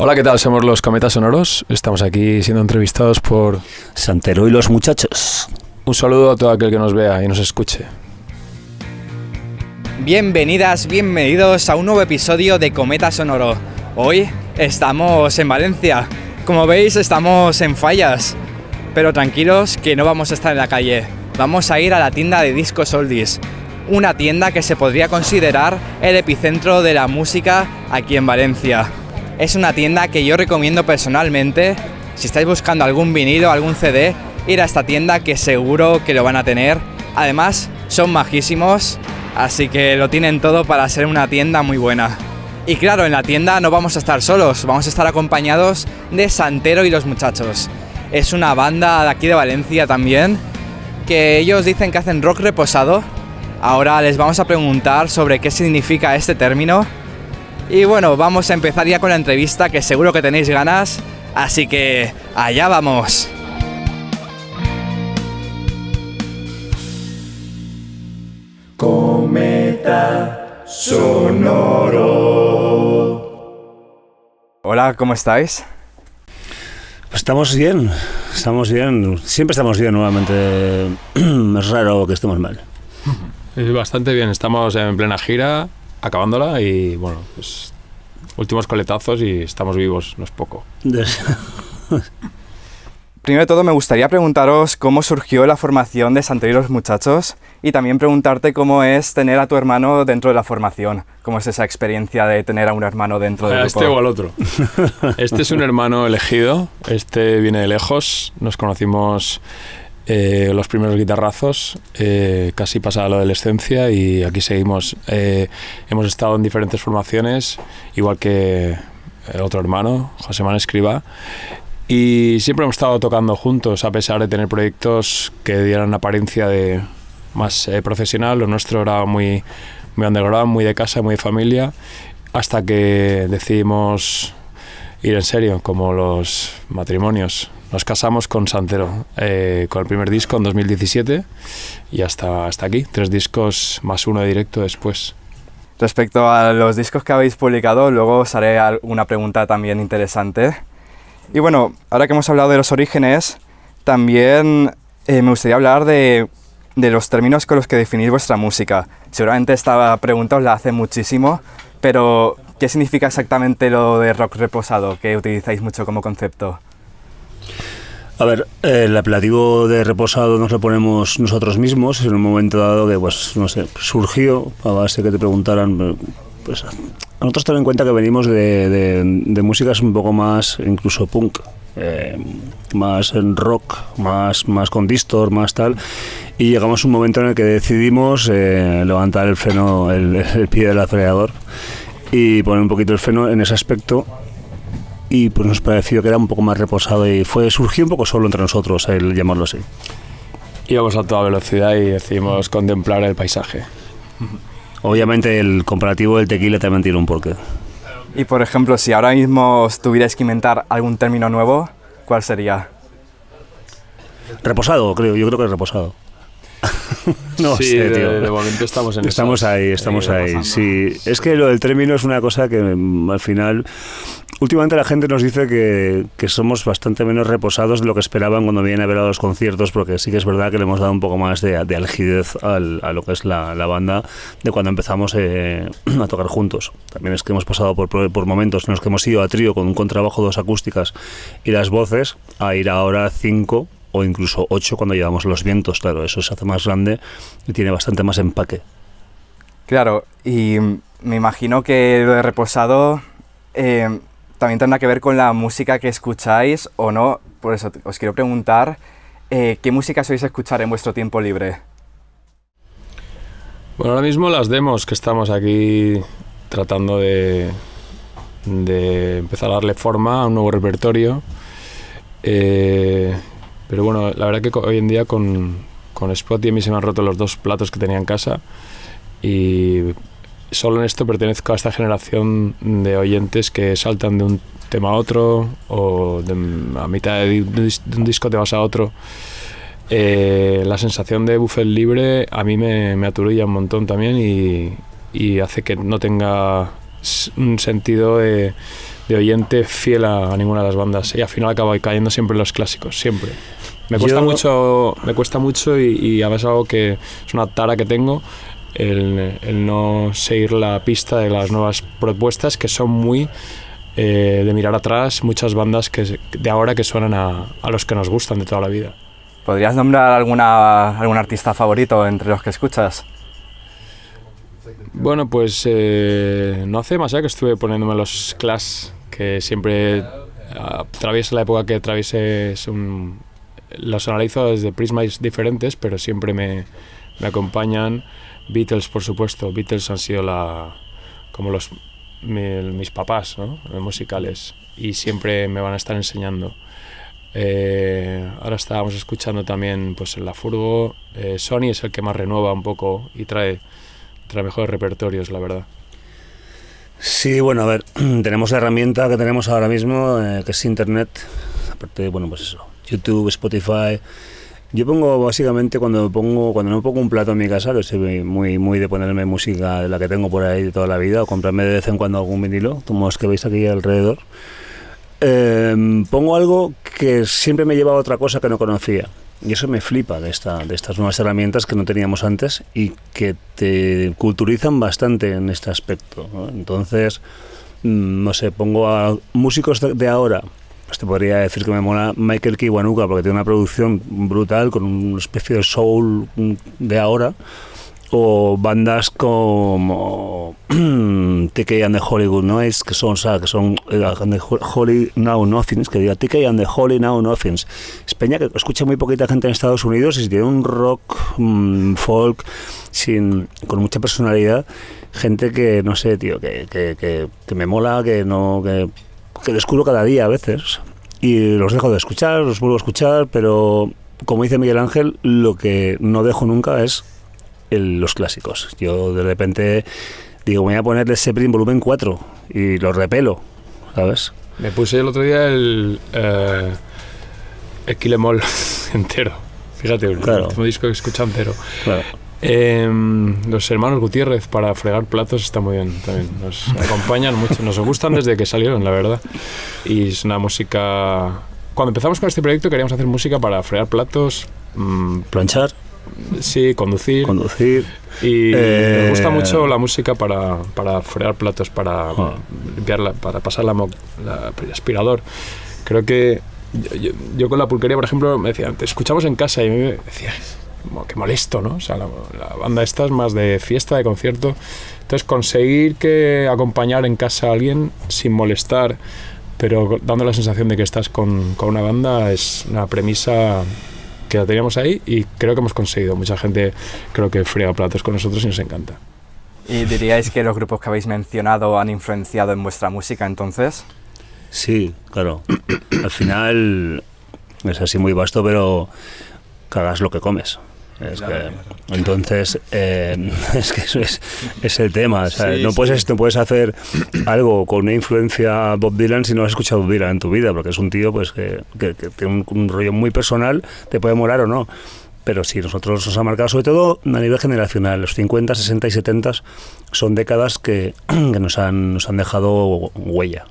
Hola, ¿qué tal? Somos los Cometas Sonoros. Estamos aquí siendo entrevistados por Santero y los muchachos. Un saludo a todo aquel que nos vea y nos escuche. Bienvenidas, bienvenidos a un nuevo episodio de Cometa Sonoro. Hoy estamos en Valencia. Como veis, estamos en Fallas. Pero tranquilos que no vamos a estar en la calle. Vamos a ir a la tienda de discos oldies. Una tienda que se podría considerar el epicentro de la música aquí en Valencia. Es una tienda que yo recomiendo personalmente. Si estáis buscando algún vinilo, algún CD, ir a esta tienda que seguro que lo van a tener. Además, son majísimos, así que lo tienen todo para ser una tienda muy buena. Y claro, en la tienda no vamos a estar solos, vamos a estar acompañados de Santero y los muchachos. Es una banda de aquí de Valencia también, que ellos dicen que hacen rock reposado. Ahora les vamos a preguntar sobre qué significa este término. Y bueno, vamos a empezar ya con la entrevista, que seguro que tenéis ganas, así que allá vamos. Cometa Sonoro. Hola, ¿cómo estáis? Pues estamos bien. Siempre estamos bien, nuevamente. Es raro que estemos mal. Bastante bien, estamos en plena gira, acabándola y bueno, pues últimos coletazos y estamos vivos, no es poco. Primero de todo me gustaría preguntaros cómo surgió la formación de Santero y los muchachos y también preguntarte cómo es tener a tu hermano dentro de la formación. ¿Cómo es esa experiencia de tener a un hermano dentro del grupo? Este o al otro. Este es un hermano elegido, este viene de lejos, nos conocimos los primeros guitarrazos, casi pasada la adolescencia y aquí seguimos. Hemos estado en diferentes formaciones, igual que el otro hermano, José Manuel Escribá. Y siempre hemos estado tocando juntos, a pesar de tener proyectos que dieran apariencia de más profesional. Lo nuestro era muy underground, muy de casa, muy de familia, hasta que decidimos ir en serio, como los matrimonios. Nos casamos con Santero, con el primer disco en 2017 y hasta aquí, 3 discos más 1 de directo después. Respecto a los discos que habéis publicado, luego os haré una pregunta también interesante. Y bueno, ahora que hemos hablado de los orígenes, también me gustaría hablar de los términos con los que definís vuestra música. Seguramente esta pregunta os la hace muchísimo, pero ¿qué significa exactamente lo de rock reposado, que utilizáis mucho como concepto? A ver, el apelativo de reposado nos lo ponemos nosotros mismos en un momento dado que, pues, no sé, surgió a base que te preguntaran. Pues a nosotros ten en cuenta que venimos de músicas un poco más, incluso punk, más en rock, más con distor, más tal, y llegamos a un momento en el que decidimos levantar el freno, el pie del acelerador y poner un poquito el freno en ese aspecto. Y pues nos pareció que era un poco más reposado y surgió un poco solo entre nosotros el llamarlo así. Íbamos a toda velocidad y decidimos contemplar el paisaje. Obviamente el comparativo del tequila también tiene un porqué. Y por ejemplo, si ahora mismo os tuvierais que inventar algún término nuevo, ¿cuál sería? Reposado, yo creo que es reposado. No sí, sé, tío. De momento estamos en eso. Estamos ahí. Sí, es que lo del término es una cosa que al final, últimamente la gente nos dice que somos bastante menos reposados de lo que esperaban cuando vienen a ver a los conciertos, porque sí que es verdad que le hemos dado un poco más de algidez a lo que es la banda de cuando empezamos a tocar juntos. También es que hemos pasado por momentos en los que hemos ido a trío con un contrabajo, 2 acústicas y las voces, a ir ahora 5 o incluso 8 cuando llevamos los vientos. Claro, eso se hace más grande y tiene bastante más empaque. Claro, y me imagino que lo de reposado también tendrá que ver con la música que escucháis o no. Por eso os quiero preguntar, ¿qué música sois escuchar en vuestro tiempo libre? Bueno, ahora mismo las demos que estamos aquí tratando de empezar a darle forma a un nuevo repertorio. Pero bueno, la verdad que hoy en día con Spotify a mí se me han roto los 2 platos que tenía en casa y solo en esto pertenezco a esta generación de oyentes que saltan de un tema a otro o a mitad de un disco te vas a otro. La sensación de buffet libre a mí me aturilla un montón también y hace que no tenga un sentido de de oyente fiel a ninguna de las bandas y al final acabo cayendo siempre en los clásicos, siempre. Me cuesta mucho y a veces algo que es una tara que tengo, el no seguir la pista de las nuevas propuestas que son muy de mirar atrás, muchas bandas de ahora que suenan a los que nos gustan de toda la vida. ¿Podrías nombrar algún artista favorito entre los que escuchas? Bueno, pues no hace demasiado que estuve poniéndome los Clash, que siempre atraviesa la época que atraviese, los analizo desde prismas diferentes, pero siempre me acompañan. Beatles, por supuesto. Beatles han sido como mis papás, ¿no? Musicales, y siempre me van a estar enseñando. Ahora estábamos escuchando también pues en la furgo. Sony es el que más renueva un poco y trae mejores repertorios, la verdad. Sí, bueno, a ver, tenemos la herramienta que tenemos ahora mismo, que es Internet. Aparte, bueno, pues eso, YouTube, Spotify. Yo pongo básicamente cuando no pongo un plato en mi casa, que soy muy de ponerme música de la que tengo por ahí de toda la vida, o comprarme de vez en cuando algún vinilo, como los que veis aquí alrededor. Pongo algo que siempre me lleva a otra cosa que no conocía. Y eso me flipa de estas nuevas herramientas que no teníamos antes y que te culturizan bastante en este aspecto, ¿no? Entonces, no sé, pongo a músicos de ahora. Pues te podría decir que me mola Michael Kiwanuka porque tiene una producción brutal con una especie de soul de ahora. O bandas como TK and the Hollywood Noise, que son the Holy Now Nothings, que diga TK and the Holy Now Nothings. Es peña que escucha muy poquita gente en Estados Unidos y tiene un rock folk con mucha personalidad. Gente que, no sé, tío, que me mola, que descubro cada día a veces. Y los dejo de escuchar, los vuelvo a escuchar, pero como dice Miguel Ángel, lo que no dejo nunca es los clásicos. Yo de repente digo, voy a ponerle Zeppelin volumen 4 y lo repelo, ¿sabes? Me puse el otro día el Kill 'Em All entero. Fíjate, claro. El último disco que escucha entero. Claro. Los hermanos Gutiérrez para fregar platos está muy bien también. Nos acompañan mucho, nos gustan desde que salieron, la verdad. Y es una música... Cuando empezamos con este proyecto queríamos hacer música para fregar platos, planchar. Sí, conducir. Y me gusta mucho la música para fregar platos, para limpiarla, para pasar el aspirador. Creo que yo con la pulquería, por ejemplo, me decían, te escuchamos en casa, y a mí me decía, qué molesto, ¿no? O sea, la banda esta es más de fiesta, de concierto. Entonces, conseguir acompañar en casa a alguien sin molestar, pero dando la sensación de que estás con una banda, es una premisa que la teníamos ahí y creo que hemos conseguido. Mucha gente creo que friega platos con nosotros y nos encanta. ¿Y diríais que los grupos que habéis mencionado han influenciado en vuestra música entonces? Sí, claro. Al final es así muy vasto, pero cagas lo que comes. Entonces, es que eso es el tema. O sea, sí, no puedes hacer algo con una influencia Bob Dylan si no has escuchado Bob Dylan en tu vida, porque es un tío pues que tiene un rollo muy personal, te puede molar o no. Pero sí, nosotros nos ha marcado, sobre todo a nivel generacional. Los 50, 60 y 70 son décadas que nos han dejado huella.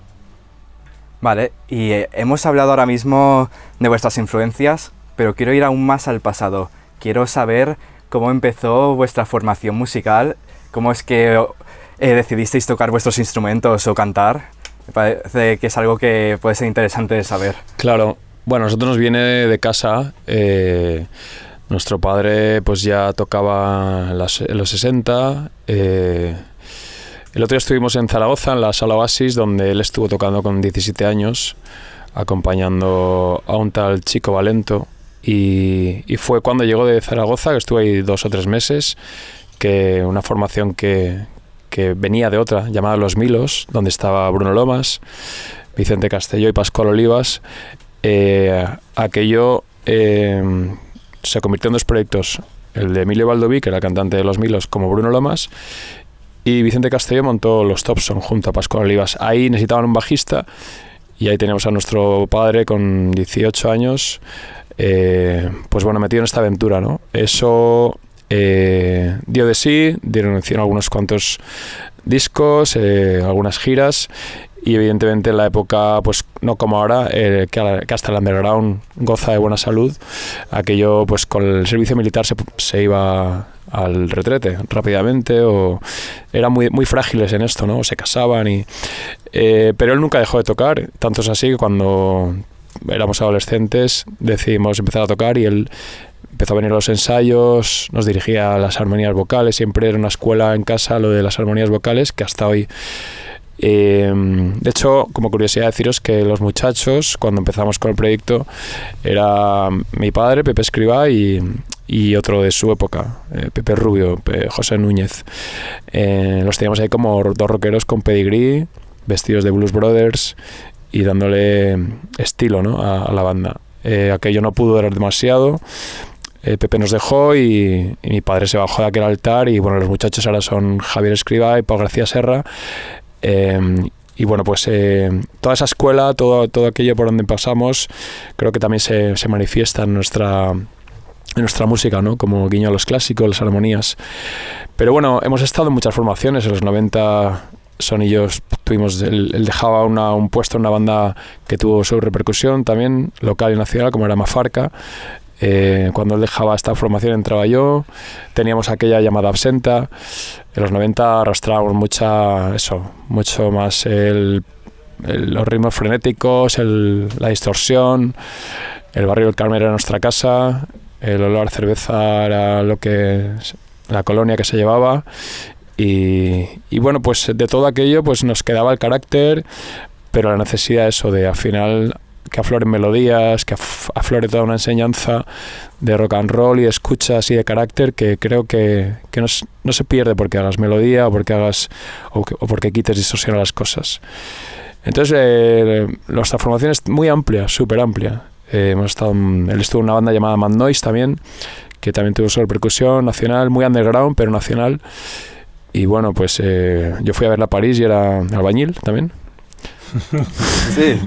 Vale, y hemos hablado ahora mismo de vuestras influencias, pero quiero ir aún más al pasado. Quiero saber cómo empezó vuestra formación musical, cómo es que decidisteis tocar vuestros instrumentos o cantar. Me parece que es algo que puede ser interesante de saber. Claro, bueno, a nosotros nos viene de casa. Nuestro padre pues ya tocaba en los 60. El otro día estuvimos en Zaragoza, en la Sala Oasis, donde él estuvo tocando con 17 años, acompañando a un tal Chico Valento. Y fue cuando llegó de Zaragoza, que estuve ahí 2 o 3 meses, que una formación que venía de otra, llamada Los Milos, donde estaba Bruno Lomas, Vicente Castelló y Pascual Olivas. Aquello se convirtió en 2 proyectos, el de Emilio Baldoví, que era cantante de Los Milos, como Bruno Lomas, y Vicente Castelló montó Los Thompson junto a Pascual Olivas. Ahí necesitaban un bajista y ahí tenemos a nuestro padre con 18 años, pues bueno, metido en esta aventura, ¿no? Eso dio de sí, hicieron algunos cuantos discos, algunas giras, y evidentemente en la época, pues no como ahora, que hasta el underground goza de buena salud, aquello pues con el servicio militar se iba al retrete rápidamente, o eran muy frágiles en esto, ¿no? O se casaban pero él nunca dejó de tocar, tanto es así que cuando éramos adolescentes decidimos empezar a tocar y él empezó a venir a los ensayos, nos dirigía a las armonías vocales, siempre era una escuela en casa lo de las armonías vocales, que hasta hoy... de hecho, como curiosidad deciros que los muchachos, cuando empezamos con el proyecto, era mi padre, Pepe Escribá, y otro de su época, Pepe Rubio, José Núñez. Los teníamos ahí como dos rockeros con pedigrí, vestidos de Blues Brothers y dándole estilo, ¿no? a la banda. Aquello no pudo durar demasiado. Pepe nos dejó y mi padre se bajó de aquel altar, y bueno, los muchachos ahora son Javier Escribá y Pau García Serra. Y bueno, pues toda esa escuela, todo aquello por donde pasamos, creo que también se manifiesta en nuestra música, ¿no? Como guiño a los clásicos, las armonías. Pero bueno, hemos estado en muchas formaciones. En los 90 Son y yo tuvimos, él dejaba un puesto en una banda que tuvo su repercusión también, local y nacional, como era Mafarca. Cuando él dejaba esta formación entraba yo, teníamos aquella llamada Absenta. En los 90 arrastrábamos mucho más los ritmos frenéticos, la distorsión. El barrio del Carmen era nuestra casa, el olor a cerveza era la colonia que se llevaba, y bueno, pues de todo aquello pues nos quedaba el carácter, pero la necesidad de al final que afloren melodías, que aflore toda una enseñanza de rock and roll y de escuchas y de carácter, que creo que no se pierde porque hagas melodía o porque quites distorsión a las cosas. Entonces nuestra formación es muy amplia, súper amplia. Él estuvo en una banda llamada Mad Noise también, que también tuvo su repercusión nacional, muy underground pero nacional. Y bueno, pues yo fui a verla a París y era albañil también. Sí.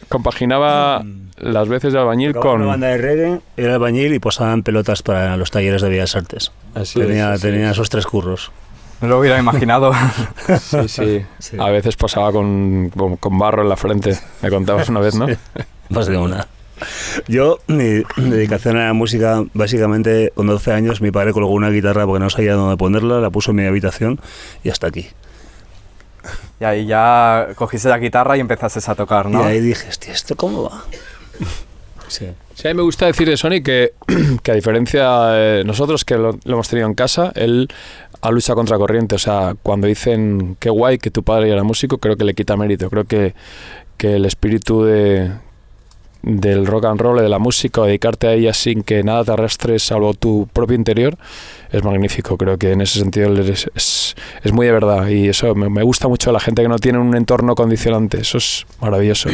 Compaginaba las veces de albañil con... una banda de reggae, era albañil y posaban pelotas para los talleres de Bellas Artes. Tenía esos 3 curros. No lo hubiera imaginado. Sí. A veces posaba con barro en la frente. Me contabas una vez, ¿no? Sí. Más de una. Yo, mi dedicación a la música, básicamente, con 12 años, mi padre colgó una guitarra porque no sabía dónde ponerla, la puso en mi habitación y hasta aquí. Y ahí ya cogiste la guitarra y empezaste a tocar, ¿no? Y ahí dije, hostia, ¿esto cómo va? Sí. Sí, a mí me gusta decir de Sony que a diferencia de nosotros, que lo hemos tenido en casa, él ha luchado contra corriente. O sea, cuando dicen qué guay que tu padre era músico, creo que le quita mérito. Creo que el espíritu del rock and roll, de la música, dedicarte a ella sin que nada te arrastre salvo tu propio interior, es magnífico. Creo que en ese sentido es muy de verdad, y eso me gusta mucho, la gente que no tiene un entorno condicionante. Eso es maravilloso.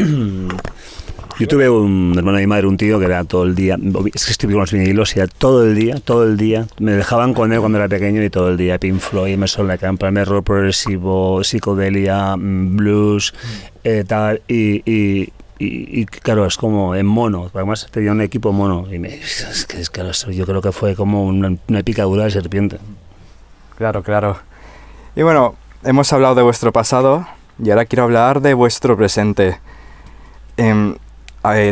Yo tuve un hermano de mi madre, un tío que era todo el ddía, es que estuve con los vinilos y era todo el día, me dejaban con él cuando era pequeño y todo el día, Pink Floyd, Emerson, Lake and Palmer, rock progresivo, psicodelia, blues, tal, y claro, es como en mono, además tenía un equipo mono, y claro, yo creo que fue como una picadura de serpiente. Claro. Y bueno, hemos hablado de vuestro pasado y ahora quiero hablar de vuestro presente.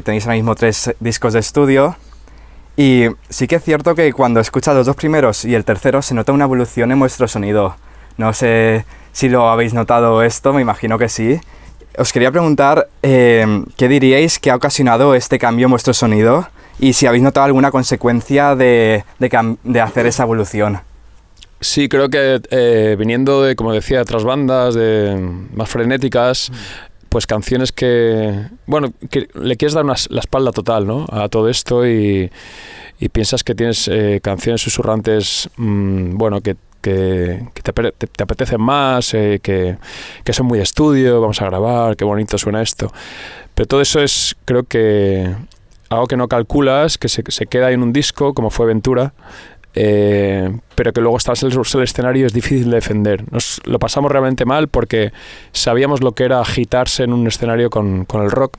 Tenéis ahora mismo 3 discos de estudio, y sí que es cierto que cuando escuchas los 2 primeros y el tercero se nota una evolución en vuestro sonido. No sé si lo habéis notado esto, me imagino que sí. Os quería preguntar qué diríais que ha ocasionado este cambio en vuestro sonido y si habéis notado alguna consecuencia de hacer esa evolución. Sí, creo que viniendo de, como decía, otras bandas más frenéticas, pues canciones que le quieres dar la espalda total, ¿no?, a todo esto, y piensas que tienes canciones susurrantes, que te apetecen más, que son muy de estudio, vamos a grabar, qué bonito suena esto. Pero todo eso es, creo que, algo que no calculas, que se queda ahí en un disco, como fue Ventura, pero que luego estás en el escenario, es difícil de defender. Nos lo pasamos realmente mal porque sabíamos lo que era agitarse en un escenario con el rock,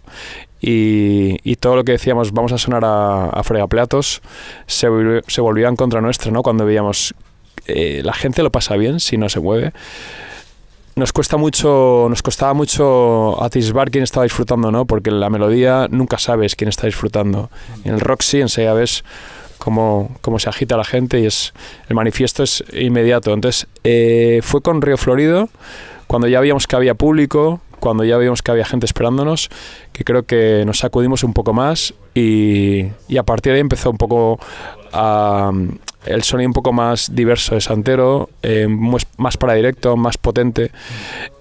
y todo lo que decíamos vamos a sonar a fregaplatos se volvía en contra nuestra, ¿no? Cuando veíamos la gente lo pasa bien si no se mueve. nos costaba mucho atisbar quién estaba disfrutando, ¿no? Porque en la melodía nunca sabes quién está disfrutando. En el rock sí, enseguida ves cómo se agita la gente y el manifiesto es inmediato. Entonces fue con Río Florido, cuando ya veíamos que había público, cuando ya vimos que había gente esperándonos, que creo que nos sacudimos un poco más y a partir de ahí empezó un poco el sonido un poco más diverso de Santero, más para directo, más potente,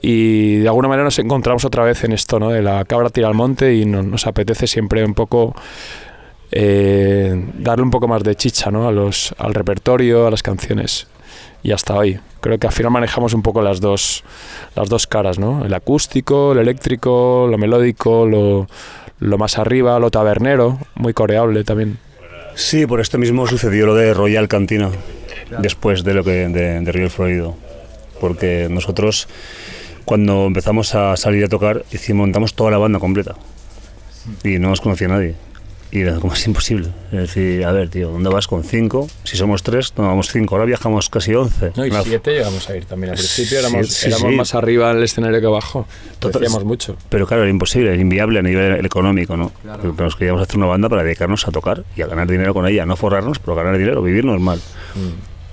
y de alguna manera nos encontramos otra vez en esto, ¿no? De la cabra tira al monte, y nos apetece siempre un poco darle un poco más de chicha, ¿no? al repertorio, a las canciones, y hasta hoy. Creo que al final manejamos un poco las dos caras, ¿no? El acústico, el eléctrico, lo melódico, lo más arriba, lo tabernero, muy coreable también. Sí, por esto mismo sucedió lo de Royal Cantina, después de de Río Florido, porque nosotros cuando empezamos a salir a tocar montamos toda la banda completa y no nos conocía nadie. Y era como es imposible. Es decir, a ver, tío, ¿dónde vas con 5? Si somos 3, tomamos 5. Ahora viajamos casi 11. No, y 7 llegamos a ir también. Al principio éramos más arriba en el escenario que abajo. Decíamos mucho. Pero claro, era imposible, era inviable a nivel económico, ¿no? Claro. Porque nos queríamos hacer una banda para dedicarnos a tocar y a ganar dinero con ella. No forrarnos, pero ganar dinero, vivir normal.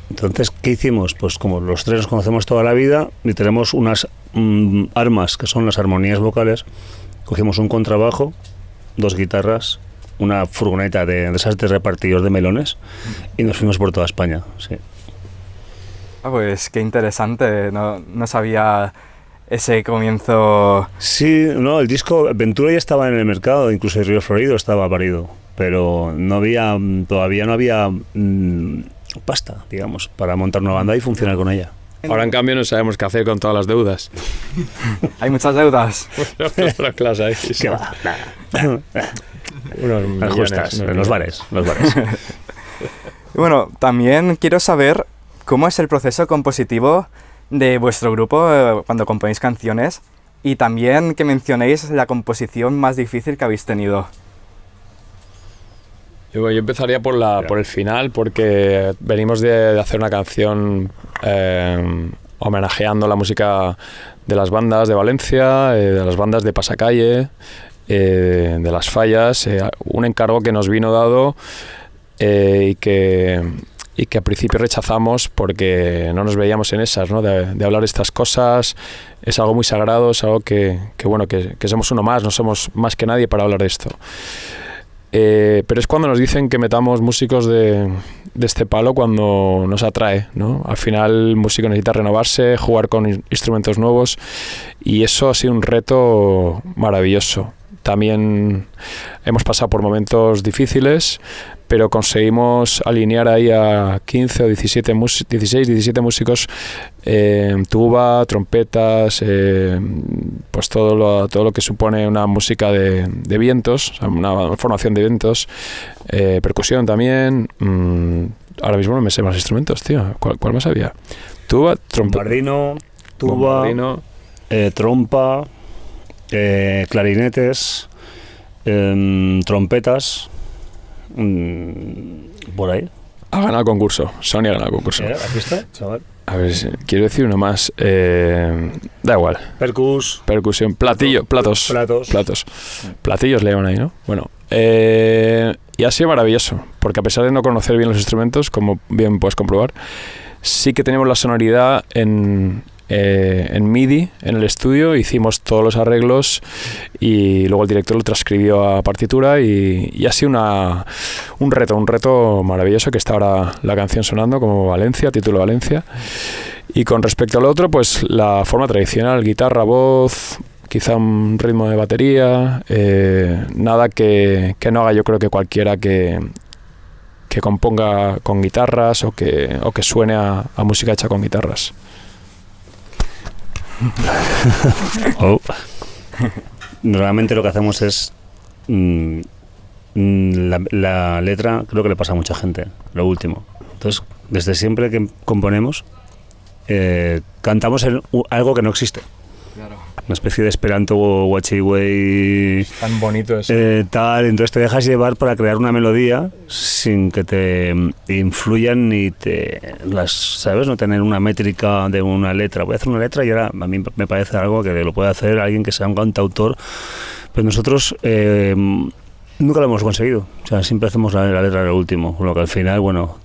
Entonces, ¿qué hicimos? Pues como los 3 nos conocemos toda la vida y tenemos unas armas que son las armonías vocales, cogimos un contrabajo, 2 guitarras, una furgoneta de esas de repartidores de melones y nos fuimos por toda España, sí. Pues qué interesante, no sabía ese comienzo. Sí, no, el disco Ventura ya estaba en el mercado, incluso el Río Florido estaba parido, pero todavía no había pasta, digamos, para montar una banda y funcionar con ella. Ahora, en cambio, no sabemos qué hacer con todas las deudas. ¿Hay muchas deudas? La clase ahí. Sí. ¿Qué va? Unos millones, justas, los bares. Bueno, también quiero saber cómo es el proceso compositivo de vuestro grupo cuando componéis canciones, y también que mencionéis la composición más difícil que habéis tenido. Yo empezaría por el final, porque venimos de hacer una canción homenajeando la música de las bandas de Valencia, de las bandas de Pasacalle, de Las Fallas, un encargo que nos vino dado y que a principio rechazamos porque no nos veíamos en esas, ¿no? De hablar de estas cosas. Es algo muy sagrado, es algo que somos uno más, no somos más que nadie para hablar de esto. Pero es cuando nos dicen que metamos músicos de este palo cuando nos atrae, ¿no? Al final el músico necesita renovarse, jugar con instrumentos nuevos, y eso ha sido un reto maravilloso. También hemos pasado por momentos difíciles, pero conseguimos alinear ahí a 15 o 17 músicos, tuba, trompetas, pues todo lo que supone una música de vientos, o sea, una formación de vientos, percusión también. Ahora mismo no me sé más instrumentos, tío. ¿Cuál más había? Tuba, trompeta. Bombardino, tuba, trompa, clarinetes, trompetas, por ahí. Ha ganado el concurso. Sonia ha ganado el concurso. ¿Aquí está, chaval? A ver, quiero decir uno más. Da igual. Percusión. Platos. Platillos le llaman ahí, ¿no? Bueno. Y ha sido maravilloso, porque a pesar de no conocer bien los instrumentos, como bien puedes comprobar, sí que tenemos la sonoridad en MIDI en el estudio. Hicimos todos los arreglos y luego el director lo transcribió a partitura, y ha sido un reto maravilloso, que está ahora la canción sonando como Valencia, título Valencia. Y con respecto al otro, pues la forma tradicional, guitarra, voz, quizá un ritmo de batería, nada que no haga yo creo que cualquiera que componga con guitarras o que suene a música hecha con guitarras. Normalmente lo que hacemos es la letra, creo que le pasa a mucha gente, lo último. Entonces, desde siempre que componemos, cantamos algo que no existe. Claro. una especie de esperanto guachiwei Tan bonito eso. tal, entonces te dejas llevar para crear una melodía sin que te influyan ni ¿sabes? No tener una métrica de una letra. Voy a hacer una letra y ahora a mí me parece algo que lo puede hacer alguien que sea un cantautor, pero nosotros nunca lo hemos conseguido. O sea, siempre hacemos la letra de lo último, con lo que al final, bueno,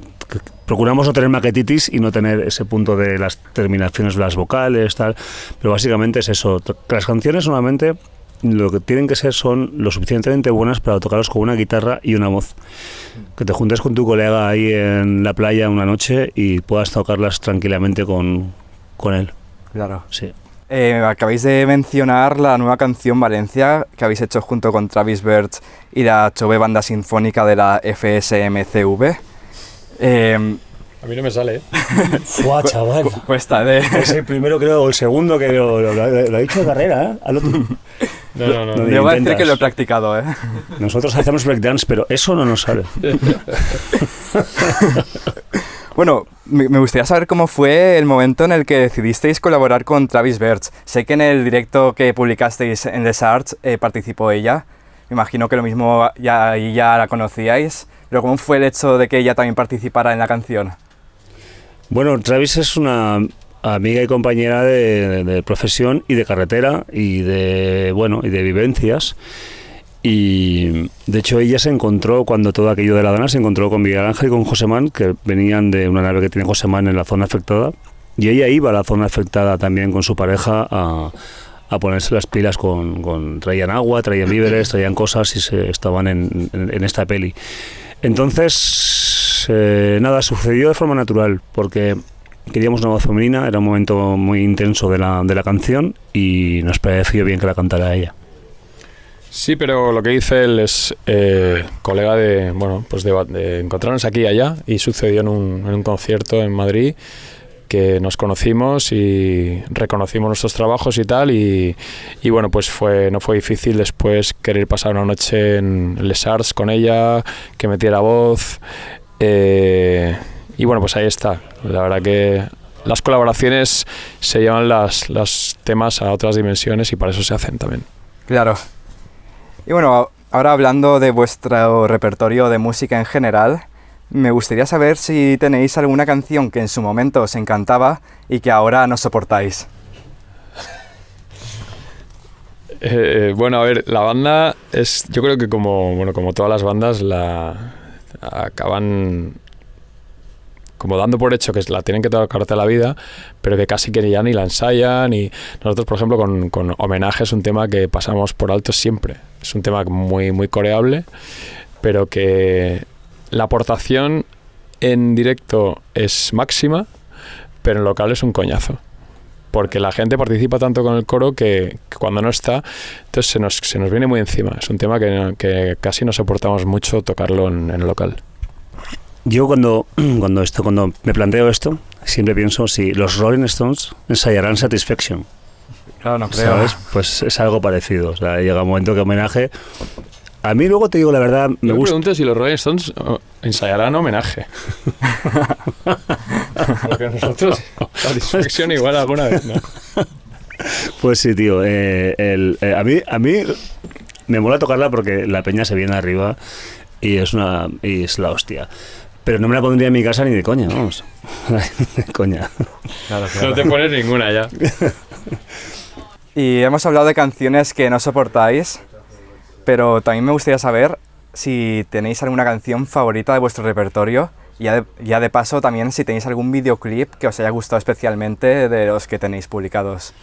procuramos no tener maquetitis y no tener ese punto de las terminaciones de las vocales, tal, pero básicamente es eso. Las canciones solamente lo que tienen que ser son lo suficientemente buenas para tocarlos con una guitarra y una voz. Que te juntes con tu colega ahí en la playa una noche y puedas tocarlas tranquilamente con él. Claro. Sí. Acabáis de mencionar la nueva canción Valencia que habéis hecho junto con Travis Birch y la Chove Banda Sinfónica de la FSMCV. A mí no me sale, ¿eh? ¡Guau, chaval! Cuesta de... Es el primero, creo, o el segundo que lo ha dicho de carrera, ¿eh? Al otro. No. Debo decir que lo he practicado, ¿eh? Nosotros hacemos breakdance, pero eso no nos sale. Bueno, me gustaría saber cómo fue el momento en el que decidisteis colaborar con Travis Birch. Sé que en el directo que publicasteis en Les Arts participó ella. Me imagino que lo mismo ya la conocíais. Pero ¿cómo fue el hecho de que ella también participara en la canción? Bueno, Travis es una amiga y compañera de profesión y de carretera y de vivencias. Y de hecho ella se encontró, cuando todo aquello de la Dana, se encontró con Miguel Ángel y con Josemán, que venían de una nave que tiene Josemán en la zona afectada, y ella iba a la zona afectada también con su pareja a ponerse las pilas traían agua, traían víveres, traían cosas y estaban en esta peli. Entonces, nada, sucedió de forma natural, porque queríamos una voz femenina, era un momento muy intenso de la canción y nos pareció bien que la cantara ella. Sí, pero lo que dice él es colega de encontrarnos aquí y allá, y sucedió en un concierto en Madrid que nos conocimos y reconocimos nuestros trabajos y tal, y bueno, pues no fue difícil después querer pasar una noche en Les Arts con ella, que metiera voz, y bueno, pues ahí está. La verdad que las colaboraciones se llevan los temas a otras dimensiones y para eso se hacen también. Claro. Y bueno, ahora hablando de vuestro repertorio de música en general, me gustaría saber si tenéis alguna canción que en su momento os encantaba y que ahora no soportáis. Bueno, a ver, la banda yo creo que como todas las bandas acaban como dando por hecho que la tienen que tocar toda la vida, pero que casi que ya ni la ensayan. Y nosotros, por ejemplo, con Homenaje es un tema que pasamos por alto siempre. Es un tema muy, muy coreable, pero que la aportación en directo es máxima, pero en local es un coñazo. Porque la gente participa tanto con el coro que cuando no está, entonces se nos viene muy encima. Es un tema que casi no soportamos mucho tocarlo en el local. Yo cuando me planteo esto, siempre pienso si los Rolling Stones ensayarán Satisfaction. Claro, no creo. ¿Sabes? Pues es algo parecido. O sea, llega un momento que Homenaje... A mí luego te digo la verdad, me gusta... pregunto si los Rolling Stones ensayarán Homenaje. Porque nosotros Satisfaction igual alguna vez, ¿no? Pues sí, tío. A mí me mola tocarla porque la peña se viene arriba y es la hostia. Pero no me la pondría en mi casa ni de coña, vamos. De coña. Claro. No te pones ninguna ya. Y hemos hablado de canciones que no soportáis, pero también me gustaría saber si tenéis alguna canción favorita de vuestro repertorio y ya de paso también si tenéis algún videoclip que os haya gustado especialmente de los que tenéis publicados.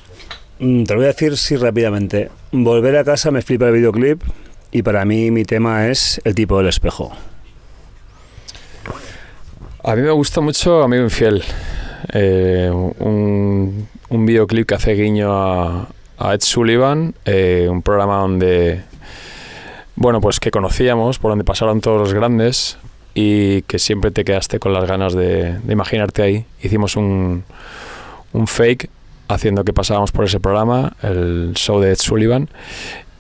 Te lo voy a decir sí rápidamente. Volver a casa me flipa el videoclip y para mí mi tema es El tipo del espejo. A mí me gusta mucho Amigo Infiel, un videoclip que hace guiño a Ed Sullivan, un programa donde, bueno, pues que conocíamos, por donde pasaron todos los grandes y que siempre te quedaste con las ganas de imaginarte ahí. Hicimos un fake haciendo que pasábamos por ese programa, el show de Ed Sullivan,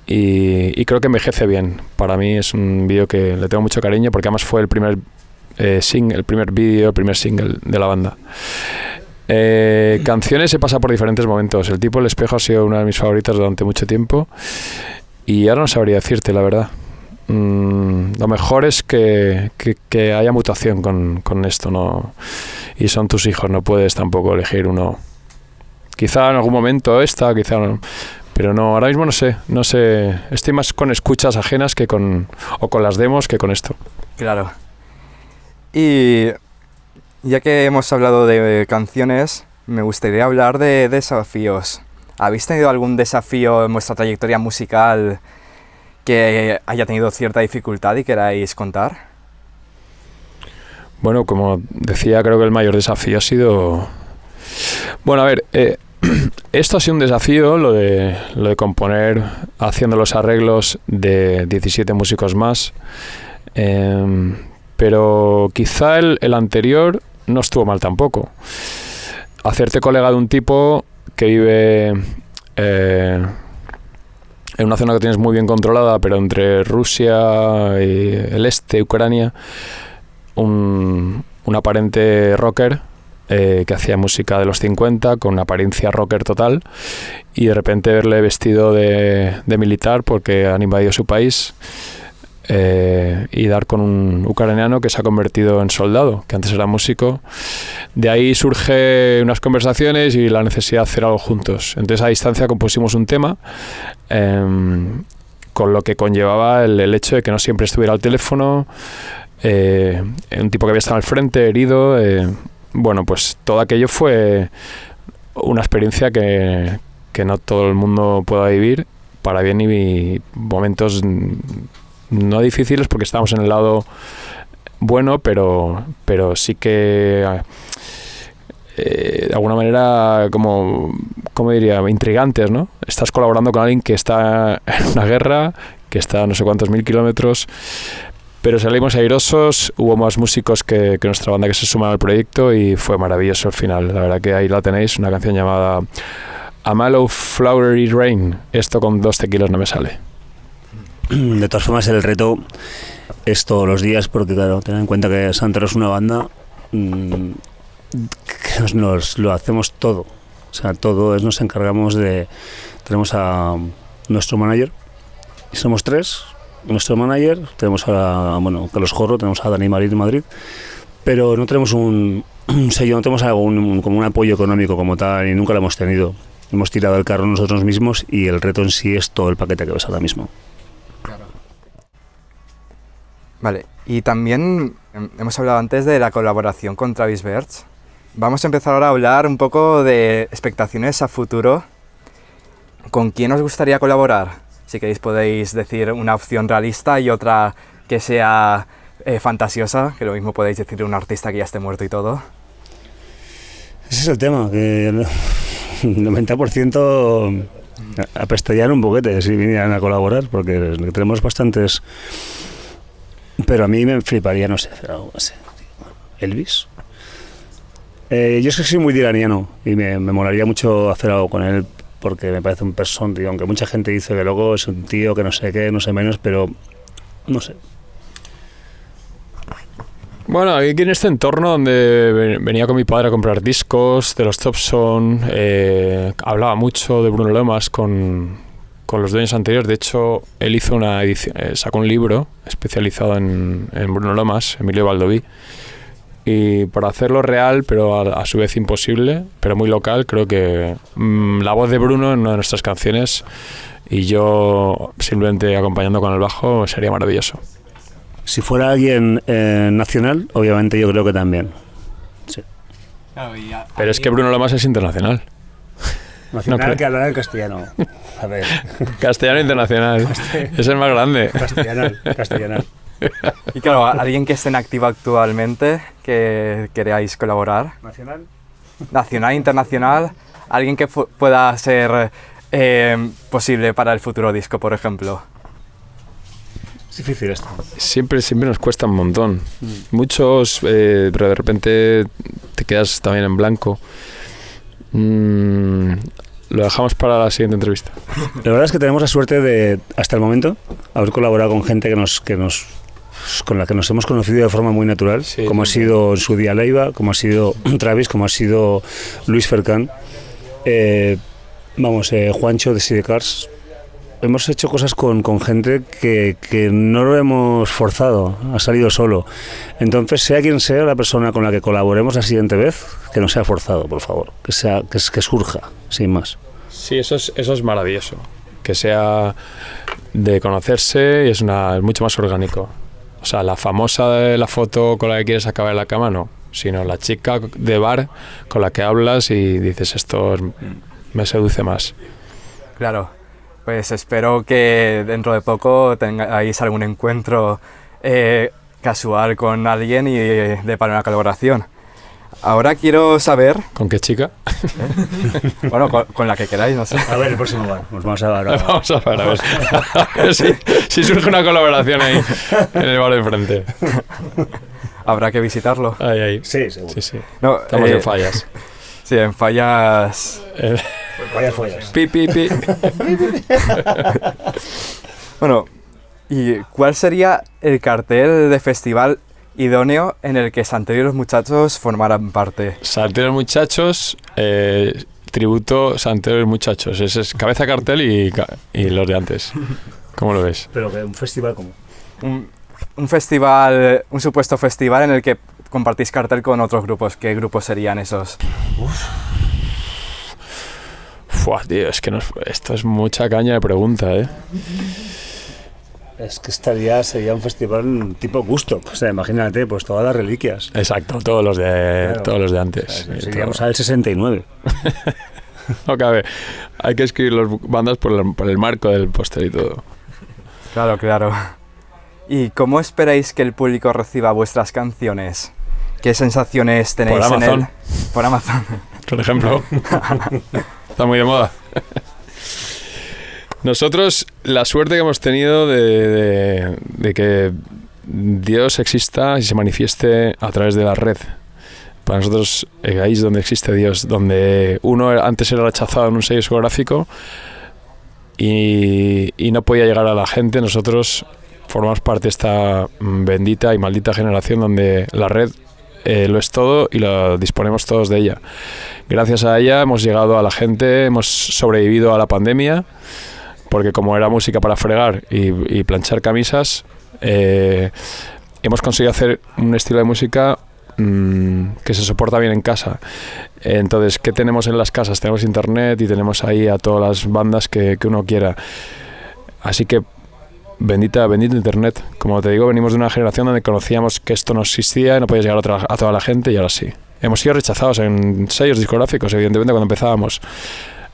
y creo que envejece bien. Para mí es un vídeo que le tengo mucho cariño porque además fue el primer single de la banda. Canciones he pasado por diferentes momentos. El tipo El Espejo ha sido una de mis favoritas durante mucho tiempo y ahora no sabría decirte la verdad. Lo mejor es que haya mutación con esto, ¿no? Y son tus hijos, no puedes tampoco elegir uno. Quizá en algún momento esta, quizá no, pero no, ahora mismo no sé, estoy más con escuchas ajenas que con las demos que con esto. Claro. Y ya que hemos hablado de canciones, me gustaría hablar de desafíos. ¿Habéis tenido algún desafío en vuestra trayectoria musical que haya tenido cierta dificultad y queráis contar? Bueno, como decía, creo que el mayor desafío ha sido... Bueno, a ver, esto ha sido un desafío, lo de componer haciendo los arreglos de 17 músicos más, pero quizá el anterior no estuvo mal tampoco. Hacerte colega de un tipo que vive en una zona que tienes muy bien controlada, pero entre Rusia y el este, Ucrania, un aparente rocker que hacía música de los 50 con una apariencia rocker total, y de repente verle vestido de militar porque han invadido su país, y dar con un ucraniano que se ha convertido en soldado, que antes era músico. De ahí surge unas conversaciones y la necesidad de hacer algo juntos. Entonces a distancia compusimos un tema, con lo que conllevaba el hecho de que no siempre estuviera al teléfono, un tipo que había estado al frente, herido. Bueno, pues todo aquello fue una experiencia que no todo el mundo pueda vivir, para bien y momentos no difíciles porque estábamos en el lado bueno, pero sí que de alguna manera como diría, intrigantes, ¿no? Estás colaborando con alguien que está en una guerra, que está a no sé cuántos mil kilómetros, pero salimos airosos. Hubo más músicos que nuestra banda que se suman al proyecto y fue maravilloso el final. La verdad que ahí la tenéis, una canción llamada A Mellow Flowery Rain. Esto con 2 tequilas no me sale. De todas formas, el reto es todos los días, porque claro, ten en cuenta que Santero es una banda que nos lo hacemos todo. O sea, todo nos encargamos de... Tenemos a nuestro manager, y somos 3, nuestro manager, tenemos a Carlos Jorro, tenemos a Dani Marín de Madrid, pero no tenemos un sello, no tenemos como un apoyo económico como tal, y nunca lo hemos tenido. Hemos tirado el carro nosotros mismos y el reto en sí es todo el paquete que ves ahora mismo. Vale, y también hemos hablado antes de la colaboración con Travis Bertsch. Vamos a empezar ahora a hablar un poco de expectaciones a futuro. ¿Con quién os gustaría colaborar? Si queréis podéis decir una opción realista y otra que sea fantasiosa, que lo mismo podéis decir de un artista que ya esté muerto y todo. Ese es el tema, que el 90% apestarían un boquete si vinieran a colaborar, porque tenemos bastantes... Pero a mí me fliparía, no sé, Elvis. Yo es que soy muy iraniano y me molaría mucho hacer algo con él, porque me parece un persona, tío, aunque mucha gente dice que luego es un tío que no sé qué, no sé menos, pero no sé. Bueno, aquí en este entorno donde venía con mi padre a comprar discos de los Thompson, hablaba mucho de Bruno Lomas con los dueños anteriores. De hecho, él hizo una edición, sacó un libro especializado en Bruno Lomas, Emilio Baldoví, y para hacerlo real, pero a su vez imposible, pero muy local, creo que la voz de Bruno en una de nuestras canciones y yo simplemente acompañando con el bajo sería maravilloso. Si fuera alguien nacional, obviamente yo creo que también. Sí. Pero es que Bruno Lomas es internacional. Nacional, no que hablar en castellano. A ver. Castellano internacional. Es el más grande. Castellanal. Y claro, alguien que esté en activo actualmente, que queráis colaborar. ¿Nacional? Nacional, internacional. Alguien que pueda ser posible para el futuro disco, por ejemplo. Es difícil esto. Siempre nos cuesta un montón. Muchos, pero de repente te quedas también en blanco. Lo dejamos para la siguiente entrevista. La verdad es que tenemos la suerte de, hasta el momento, haber colaborado con gente que nos con la que nos hemos conocido de forma muy natural, Sí, como sí. ha sido en su día Leiva, como ha sido Travis, como ha sido Luis Fercán, Juancho de Sidecars. Hemos hecho cosas con gente que no lo hemos forzado, ha salido solo. Entonces, sea quien sea la persona con la que colaboremos la siguiente vez, que no sea forzado, por favor, que surja, sin más. Sí, eso es maravilloso. Que sea de conocerse y es mucho más orgánico. O sea, la famosa de la foto con la que quieres acabar en la cama, no. Sino la chica de bar con la que hablas y dices, me seduce más. Claro, pues espero que dentro de poco tengáis algún encuentro casual con alguien y de para una colaboración. Ahora quiero saber... ¿Con qué chica? Bueno, con la que queráis, no sé. A ver, el próximo bar, nos vamos a ver. Vamos a ver, a ver si surge una colaboración ahí en el bar de enfrente. Habrá que visitarlo. Ahí. Sí, seguro. Sí. No, Estamos en Fallas. Sí, en Fallas... Vaya follas. Pi. Bueno, ¿y cuál sería el cartel de festival idóneo en el que Santero y los muchachos formaran parte? Santero y los muchachos, tributo Santero y los muchachos. Ese es cabeza cartel y los de antes. ¿Cómo lo ves? Pero que un festival como... Un festival, un supuesto festival en el que compartís cartel con otros grupos. ¿Qué grupos serían esos? Fua, tío, es que esto es mucha caña de pregunta, ¿eh? Es que sería un festival tipo Gusto. O sea, imagínate, pues todas las reliquias. Exacto, todos los de antes. O sea, seríamos al 69. No cabe. Hay que escribir las bandas por el marco del póster y todo. Claro. ¿Y cómo esperáis que el público reciba vuestras canciones? ¿Qué sensaciones tenéis Por Amazon. Por Amazon. Por ejemplo. Está muy de moda. Nosotros, la suerte que hemos tenido de que Dios exista y se manifieste a través de la red. Para nosotros, ahí es donde existe Dios, donde uno antes era rechazado en un sello discográfico y no podía llegar a la gente. Nosotros formamos parte de esta bendita y maldita generación donde la red lo es todo y lo disponemos todos de ella. Gracias a ella hemos llegado a la gente, hemos sobrevivido a la pandemia, porque como era música para fregar y planchar camisas, hemos conseguido hacer un estilo de música que se soporta bien en casa. Entonces, ¿qué tenemos en las casas? Tenemos internet y tenemos ahí a todas las bandas que uno quiera. Así que bendito internet. Como te digo, venimos de una generación donde conocíamos que esto no existía y no podía llegar a toda la gente, y ahora sí. Hemos sido rechazados en sellos discográficos, evidentemente, cuando empezábamos.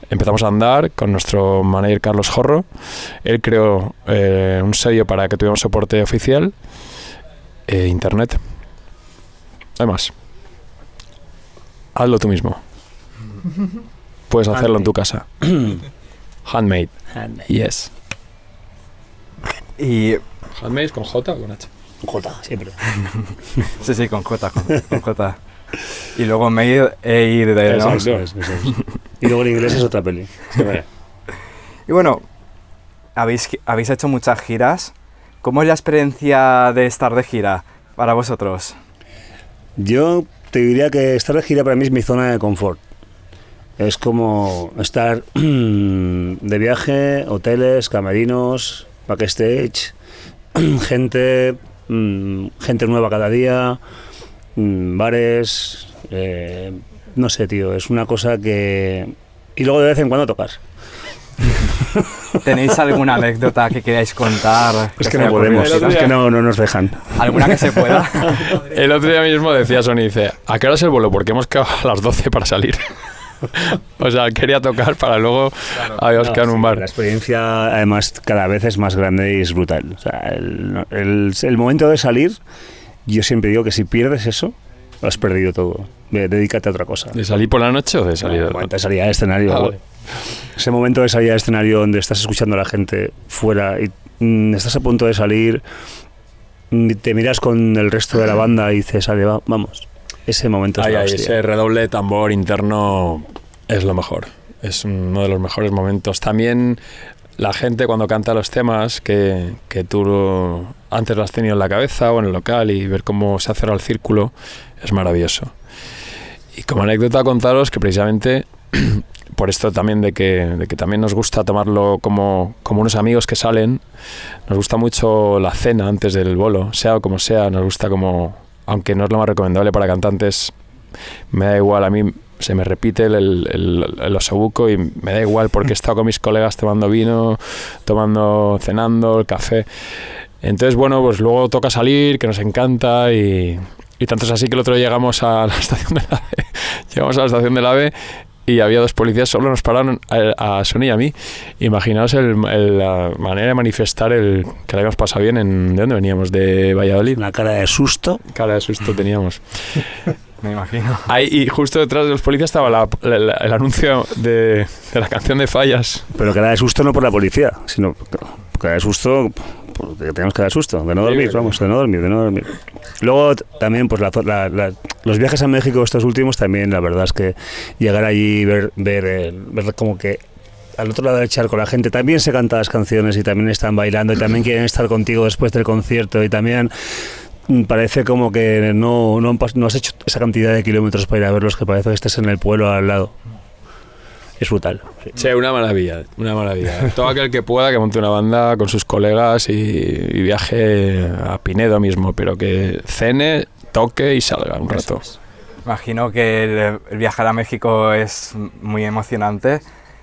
Empezamos a andar con nuestro manager Carlos Jorro. Él creó un sello para que tuviéramos soporte oficial. Internet. Además, hazlo tú mismo. Puedes hacerlo en tu casa. Handmade. Yes. Y... ¿Handmade con J o con H? J, siempre. Sí, con J. Y luego Made de ¿no? Eso es. Y luego en inglés es otra peli. Y bueno, habéis hecho muchas giras. ¿Cómo es la experiencia de estar de gira para vosotros? Yo te diría que estar de gira para mí es mi zona de confort. Es como estar de viaje, hoteles, camerinos, backstage, gente nueva cada día, bares, no sé, tío, es una cosa que... Y luego de vez en cuando tocar. ¿Tenéis alguna anécdota que queráis contar? Es que no podemos, es que no nos dejan. ¿Alguna que se pueda? El otro día mismo decía Sony, dice, ¿a qué hora es el vuelo? Porque hemos quedado a las 12 para salir. O sea, quería tocar para luego habíamos quedado en un bar. La experiencia, además, cada vez es más grande y es brutal. O sea, el momento de salir, yo siempre digo que si pierdes eso, lo has perdido todo. Dedícate a otra cosa. ¿De salir por la noche o de salir? El momento de salir al escenario. Vale. Ese momento de salir al escenario donde estás escuchando a la gente fuera y estás a punto de salir, te miras con el resto de la banda y dices, vamos. Ese momento es la hostia. Ese redoble de tambor interno es lo mejor. Es uno de los mejores momentos. También la gente cuando canta los temas que tú antes lo has tenido en la cabeza o en el local y ver cómo se ha cerrado el círculo es maravilloso. Y como anécdota contaros que precisamente por esto también de que también nos gusta tomarlo como unos amigos que salen, nos gusta mucho la cena antes del bolo, sea como sea, nos gusta como, aunque no es lo más recomendable para cantantes, me da igual, a mí se me repite el osobuco y me da igual porque he estado con mis colegas tomando vino, cenando, el café. Entonces, bueno, pues luego toca salir, que nos encanta y tanto es así que el otro día llegamos a la estación del AVE y había 2 policías, solo nos pararon a Sony y a mí. Imaginaos la manera de manifestar que la habíamos pasado bien. ¿De dónde veníamos? ¿De Valladolid? Una cara de susto. Cara de susto teníamos. Me imagino. Ahí, y justo detrás de los policías estaba el anuncio de la canción de Fallas. Pero cara de susto no por la policía, sino cara de susto porque tenemos que dar susto, de no dormir, vamos, de no dormir. Luego también pues los viajes a México estos últimos también, la verdad es que llegar allí y ver como que al otro lado del charco la gente también se canta las canciones y también están bailando y también quieren estar contigo después del concierto y también parece como que no has hecho esa cantidad de kilómetros para ir a verlos, que parece que estés en el pueblo al lado. Es brutal. Sí, una maravilla. Todo aquel que pueda que monte una banda con sus colegas y viaje a Pinedo mismo, pero que cene, toque y salga un rato. Imagino que el viajar a México es muy emocionante.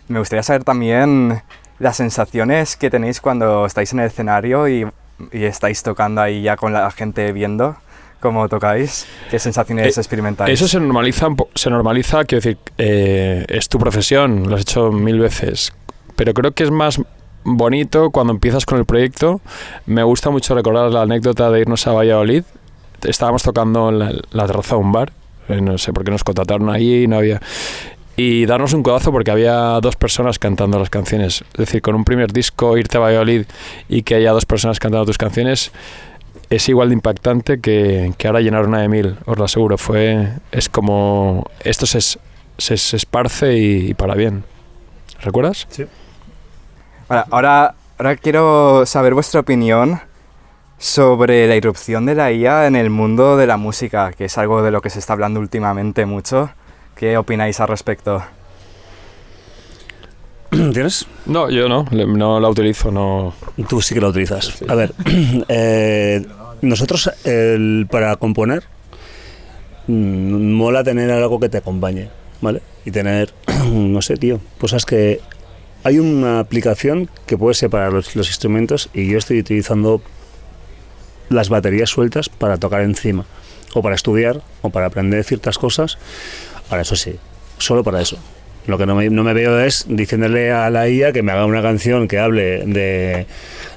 Me gustaría saber también las sensaciones que tenéis cuando estáis en el escenario y estáis tocando ahí ya con la gente viendo cómo tocáis. ¿Qué sensaciones experimentáis? Eso se normaliza, quiero decir, es tu profesión, lo has hecho 1000 veces, pero creo que es más bonito cuando empiezas con el proyecto. Me gusta mucho recordar la anécdota de irnos a Valladolid. Estábamos tocando en la terraza de un bar, no sé por qué nos contrataron ahí, no había... Y darnos un codazo porque había 2 personas cantando las canciones. Es decir, con un primer disco, irte a Valladolid y que haya 2 personas cantando tus canciones es igual de impactante que ahora llenar una de 1000, os lo aseguro. Es como... Esto se esparce y para bien. ¿Recuerdas? Sí. Ahora quiero saber vuestra opinión sobre la irrupción de la IA en el mundo de la música, que es algo de lo que se está hablando últimamente mucho. ¿Qué opináis al respecto? ¿Tienes? No, yo no la utilizo, no. Tú sí que la utilizas. Sí. A ver, nosotros para componer mola tener algo que te acompañe, ¿vale? Y tener, no sé, tío, cosas que... Hay una aplicación que puede separar los instrumentos y yo estoy utilizando las baterías sueltas para tocar encima, o para estudiar, o para aprender ciertas cosas. Ahora, eso sí, solo para eso. Lo que no me veo es diciéndole a la IA que me haga una canción que hable de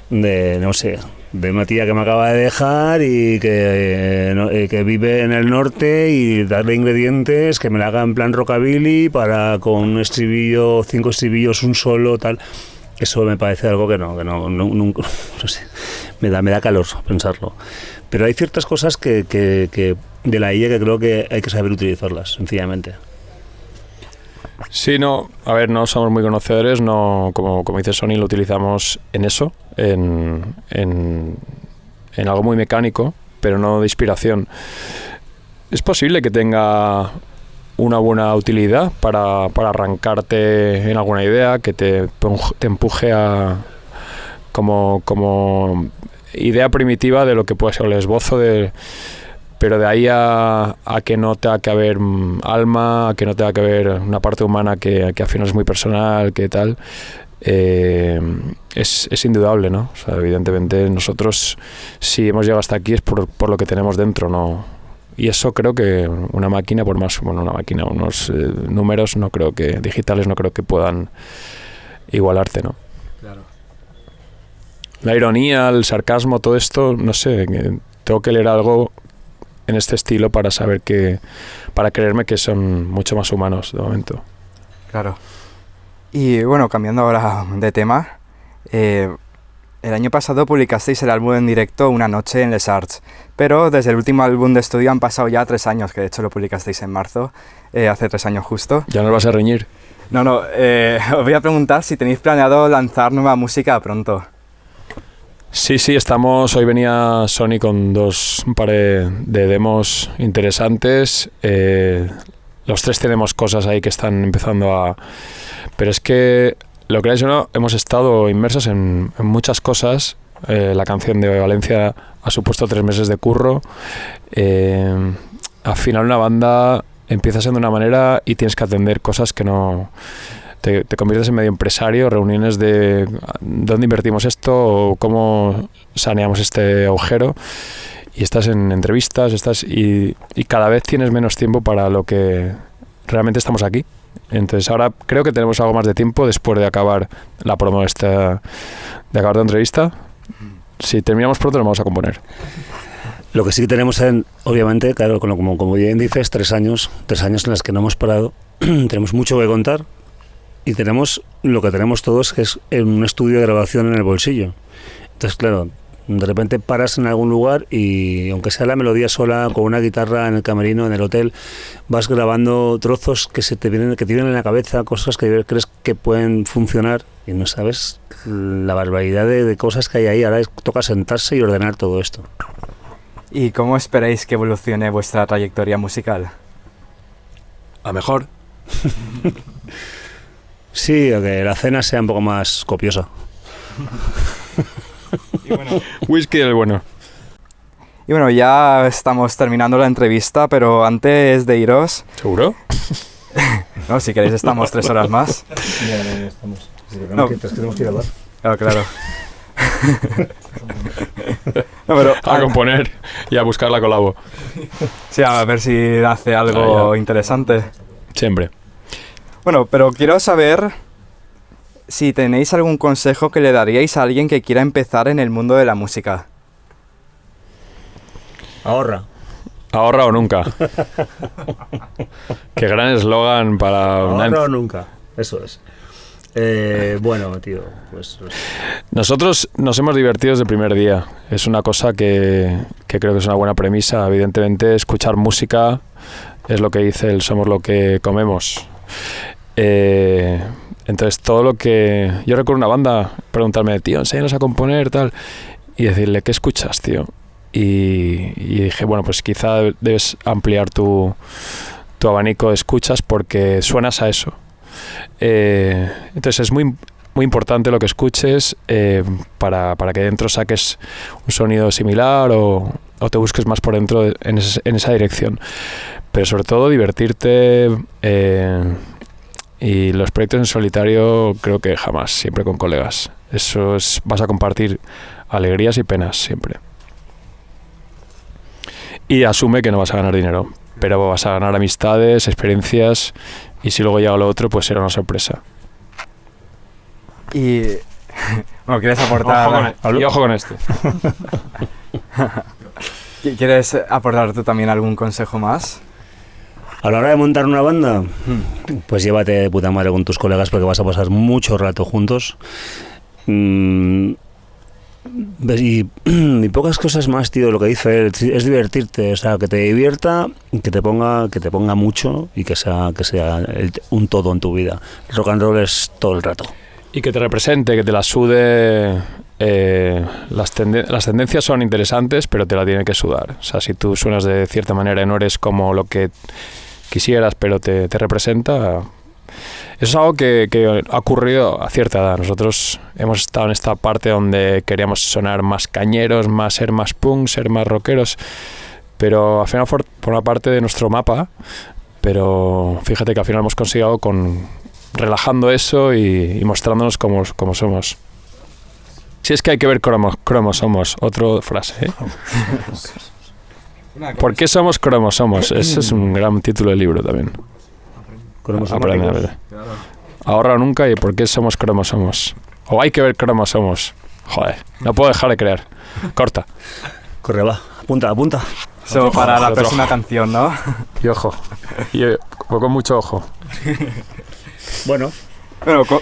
no sé, de una tía que me acaba de dejar y que vive en el norte y darle ingredientes que me la haga en plan rockabilly con un estribillo, 5 estribillos, un solo, tal. Eso me parece algo que no sé, me da calor pensarlo. Pero hay ciertas cosas que de la IA que creo que hay que saber utilizarlas, sencillamente. Sí, no somos muy conocedores, no, como dice Sony, lo utilizamos en eso, en algo muy mecánico, pero no de inspiración. Es posible que tenga una buena utilidad para arrancarte en alguna idea, que te empuje a como idea primitiva de lo que puede ser el esbozo pero de ahí a que no tenga que haber alma, a que no tenga que haber una parte humana que al final es muy personal, que tal, es indudable, ¿no? O sea, evidentemente nosotros, si hemos llegado hasta aquí es por lo que tenemos dentro, ¿no? Y eso creo que una máquina, unos números digitales no creo que puedan igualarte, ¿no? Claro. La ironía, el sarcasmo, todo esto, no sé, tengo que leer algo en este estilo para creerme que son mucho más humanos de momento. Claro. Y bueno, cambiando ahora de tema, el año pasado publicasteis el álbum en directo Una noche en Les Arts, pero desde el último álbum de estudio han pasado ya 3 años, que de hecho lo publicasteis en marzo, hace 3 años justo. ¿Ya nos vas a reñir? No, os voy a preguntar si tenéis planeado lanzar nueva música pronto. Sí, hoy venía Sony con un par de demos interesantes. Los tres tenemos cosas ahí que están empezando a... Pero es que, lo creáis o no, hemos estado inmersos en muchas cosas. La canción de Valencia ha supuesto 3 meses de curro. Al final una banda empieza siendo de una manera y tienes que atender cosas que no... Te conviertes en medio empresario, reuniones de dónde invertimos esto o cómo saneamos este agujero, y estás en entrevistas, y cada vez tienes menos tiempo para lo que realmente estamos aquí. Entonces ahora creo que tenemos algo más de tiempo después de acabar la promo de acabar la entrevista. Si terminamos pronto, nos vamos a componer. Lo que sí que tenemos, obviamente, claro, como bien dices, 3 años en los que no hemos parado. Tenemos mucho que contar. Y tenemos lo que tenemos todos, que es un estudio de grabación en el bolsillo. Entonces, claro, de repente paras en algún lugar y, aunque sea la melodía sola, con una guitarra en el camerino, en el hotel, vas grabando trozos que te vienen en la cabeza, cosas que crees que pueden funcionar y no sabes la barbaridad de cosas que hay ahí. Ahora toca sentarse y ordenar todo esto. ¿Y cómo esperáis que evolucione vuestra trayectoria musical? A mejor. Sí, o que la cena sea un poco más copiosa. Y bueno, whisky del bueno. Y bueno, ya estamos terminando la entrevista, pero antes de iros... ¿Seguro? No, si queréis estamos 3 horas más. Ya estamos. No. Tenemos que ir a hablar. Claro. No, pero, a componer y a buscar la colabo. Sí, a ver si hace algo interesante. Siempre. Bueno, pero quiero saber si tenéis algún consejo que le daríais a alguien que quiera empezar en el mundo de la música. Ahorra o nunca. Qué gran eslogan para... Ahorra o nunca, eso es. Bueno, tío, pues... Nosotros nos hemos divertido desde el primer día. Es una cosa que creo que es una buena premisa. Evidentemente, escuchar música es lo que dice el somos lo que comemos. Entonces todo lo que... Yo recuerdo una banda preguntarme, tío, enséñanos a componer, tal, y decirle, ¿qué escuchas, tío? Y dije, bueno, pues quizá debes ampliar tu abanico de escuchas porque suenas a eso. Entonces es muy importante lo que escuches para que dentro saques un sonido similar o te busques más por dentro en esa dirección. Pero sobre todo divertirte, y los proyectos en solitario creo que jamás, siempre con colegas. Vas a compartir alegrías y penas siempre. Y asume que no vas a ganar dinero, pero vas a ganar amistades, experiencias, y si luego llega lo otro, pues será una sorpresa. Y... Bueno, ¿quieres aportar...? Ojo con este. ¿Quieres aportar tú también algún consejo más? A la hora de montar una banda, pues llévate de puta madre con tus colegas porque vas a pasar mucho rato juntos. Y pocas cosas más, tío. Lo que dice él es divertirte, o sea, que te divierta, que te ponga mucho y que sea un todo en tu vida. El rock and roll es todo el rato. Y que te represente, que te la sude. Las tendencias son interesantes, pero te la tiene que sudar. O sea, si tú suenas de cierta manera y no eres como lo que quisieras, pero te representa. Eso es algo que ha ocurrido a cierta edad. Nosotros hemos estado en esta parte donde queríamos sonar más cañeros, ser más punk, ser más rockeros, pero al final forma parte de nuestro mapa. Pero fíjate que al final hemos conseguido relajando eso y mostrándonos como somos. Si es que hay que ver cromosomos, otra frase, ¿eh? ¿Por qué somos cromosomos? Ese es un gran título del libro también. Ahorra o nunca y ¿por qué somos cromosomos? O hay que ver cromosomos. Joder, no puedo dejar de crear. Corta. Corre, va, apunta. Eso para la próxima canción, ¿no? Y ojo. Con mucho ojo. Bueno,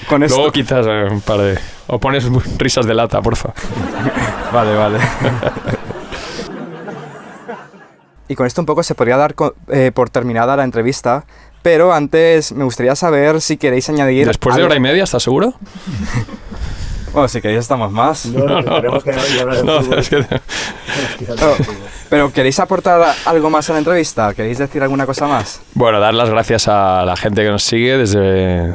con esto... Luego quizás un par de... O pones risas de lata, porfa. Vale. Y con esto un poco se podría dar por terminada la entrevista, Pero antes me gustaría saber si queréis añadir... Después de algo. hora y media, ¿estás seguro? Bueno, si queréis estamos más. Es que... Pero ¿queréis aportar algo más a la entrevista? ¿Queréis decir alguna cosa más? Bueno, dar las gracias a la gente que nos sigue desde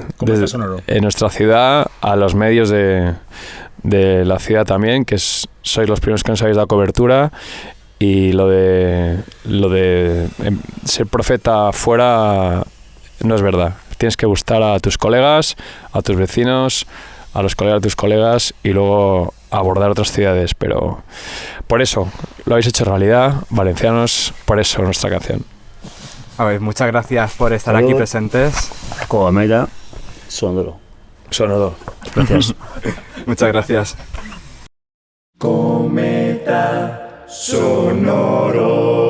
en nuestra ciudad, a los medios de la ciudad también, que sois los primeros que nos habéis dado cobertura, y lo de ser profeta fuera no es verdad. Tienes que gustar a tus colegas, a tus vecinos, a los colegas de tus colegas y luego abordar otras ciudades, pero por eso lo habéis hecho realidad, valencianos, por eso nuestra canción. A ver, muchas gracias por estar aquí presentes. Cometa Sonoro. Sonoro. Gracias. Muchas gracias. Cometa Sonoro.